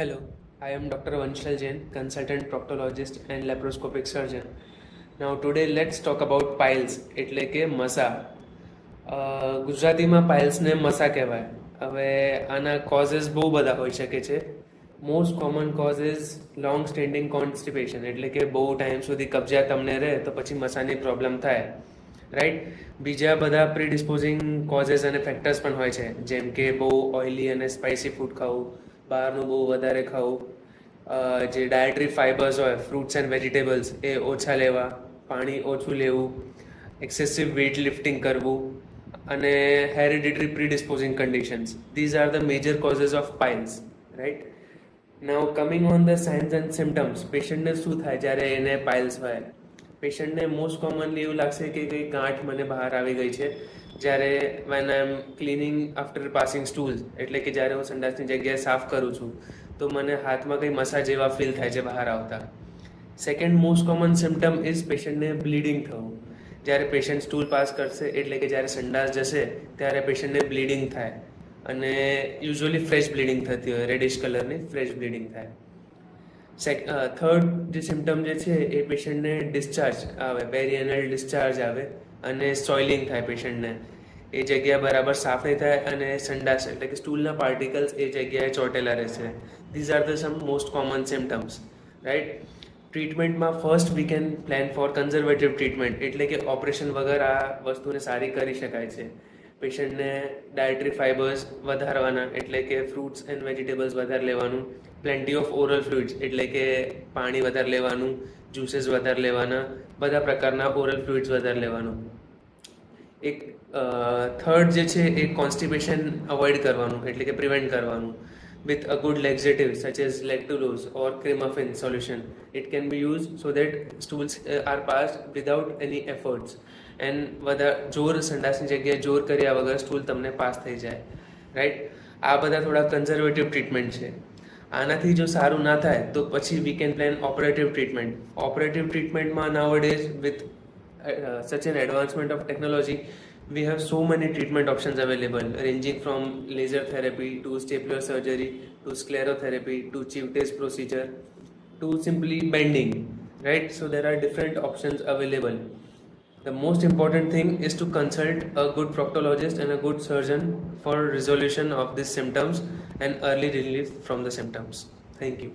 Hello, I am Dr. Vanshal Jain, consultant proctologist and laparoscopic surgeon. Now today let's talk about piles એટલે કે મસા. ગુજરાતીમાં પાઇલ્સને મસા કહેવાય. હવે આના કોઝેસ બહુ બધા હોઈ શકે છે. Most common cause is long standing constipation એટલે કે બહુ ટાઈમ સુધી કબજિયાત તમને રહે તો પછી મસાની પ્રોબ્લેમ થાય, રાઈટ. બીજા બધા પ્રીડિસ્પોઝિંગ કોઝેસ અને ફેક્ટર્સ પણ હોય છે, જેમ કે બહુ ઓઇલી અને સ્પાઇસી ફૂડ ખાવું, બહારનું બહુ વધારે ખાવું, જે ડાયટરી ફાઇબર્સ હોય ફ્રૂટ્સ એન્ડ વેજીટેબલ્સ એ ઓછા લેવા, પાણી ઓછું લેવું, એક્સેસિવ વેઇટ લિફ્ટિંગ કરવું અને hereditary predisposing conditions. These are the major causes of piles, right. Now coming on the signs and symptoms. પેશન્ટને શું થાય જ્યારે એને પાઇલ્સ હોય? પેશન્ટને મોસ્ટ કોમનલી એવું લાગશે કે કંઈ ગાંઠ મને બહાર આવી ગઈ છે. જ્યારે when I am cleaning after passing stools એટલે કે જ્યારે હું સંડાસની જગ્યાએ સાફ કરું છું તો મને હાથમાં કંઈ મસા જેવા ફીલ થાય છે બહાર આવતા. Second most common symptom is પેશન્ટને બ્લીડિંગ થવું. જ્યારે પેશન્ટ સ્ટૂલ પાસ કરશે એટલે કે જ્યારે સંડાસ જશે ત્યારે પેશન્ટને બ્લીડિંગ થાય અને યુઝ્યુઅલી ફ્રેશ બ્લીડિંગ થતી હોય, રેડિશ કલરની ફ્રેશ બ્લીડિંગ થાય. થર્ડ જે સિમ્ટમ જે છે એ પેશન્ટને ડિસ્ચાર્જ આવે, પેરીએનલ ડિસ્ચાર્જ આવે અને સોઇલિંગ થાય પેશન્ટને. એ જગ્યા બરાબર સાફ નહીં થાય અને સંડાસ એટલે કે સ્ટૂલના પાર્ટિકલ્સ એ જગ્યાએ ચોંટેલા રહેશે. These are the some most common symptoms, right. ટ્રીટમેન્ટમાં first we can plan for conservative treatment એટલે કે ઓપરેશન વગર આ વસ્તુને સારી કરી શકાય છે. પેશન્ટને ડાયટરી ફાઇબર્સ વધારવાના એટલે કે ફ્રૂટ્સ એન્ડ વેજીટેબલ્સ વધારે લેવાનું, પ્લેન્ટી ઓફ ઓરલ ફ્લુઇડ્સ એટલે કે પાણી વધારે લેવાનું, જ્યુસીસ વધારે લેવાના, બધા પ્રકારના ઓરલ ફ્લુઇડ્સ વધારે લેવાનું. એક થર્ડ જે છે એ કોન્સ્ટિપેશન અવોઇડ કરવાનું એટલે કે પ્રિવેન્ટ કરવાનું with a good laxative such as lactulose or cremafin solution. It can be used so that stools are passed without any efforts and બધા જોર સંડાસની જગ્યાએ જોર કર્યા વગર સ્ટૂલ તમને પાસ થઈ જાય, રાઈટ. આ બધા થોડા કન્ઝર્વેટિવ ટ્રીટમેન્ટ છે. આનાથી જો સારું ના થાય તો પછી we can plan operative treatment. Operative ટ્રીટમેન્ટમાં nowadays with such an advancement of technology, we have so many treatment options available, ranging from laser therapy to stapler surgery to sclerotherapy to Chievtase procedure to simply bending, right? So there are different options available. The most important thing is to consult a good proctologist and a good surgeon for resolution of these symptoms and early relief from the symptoms. Thank you.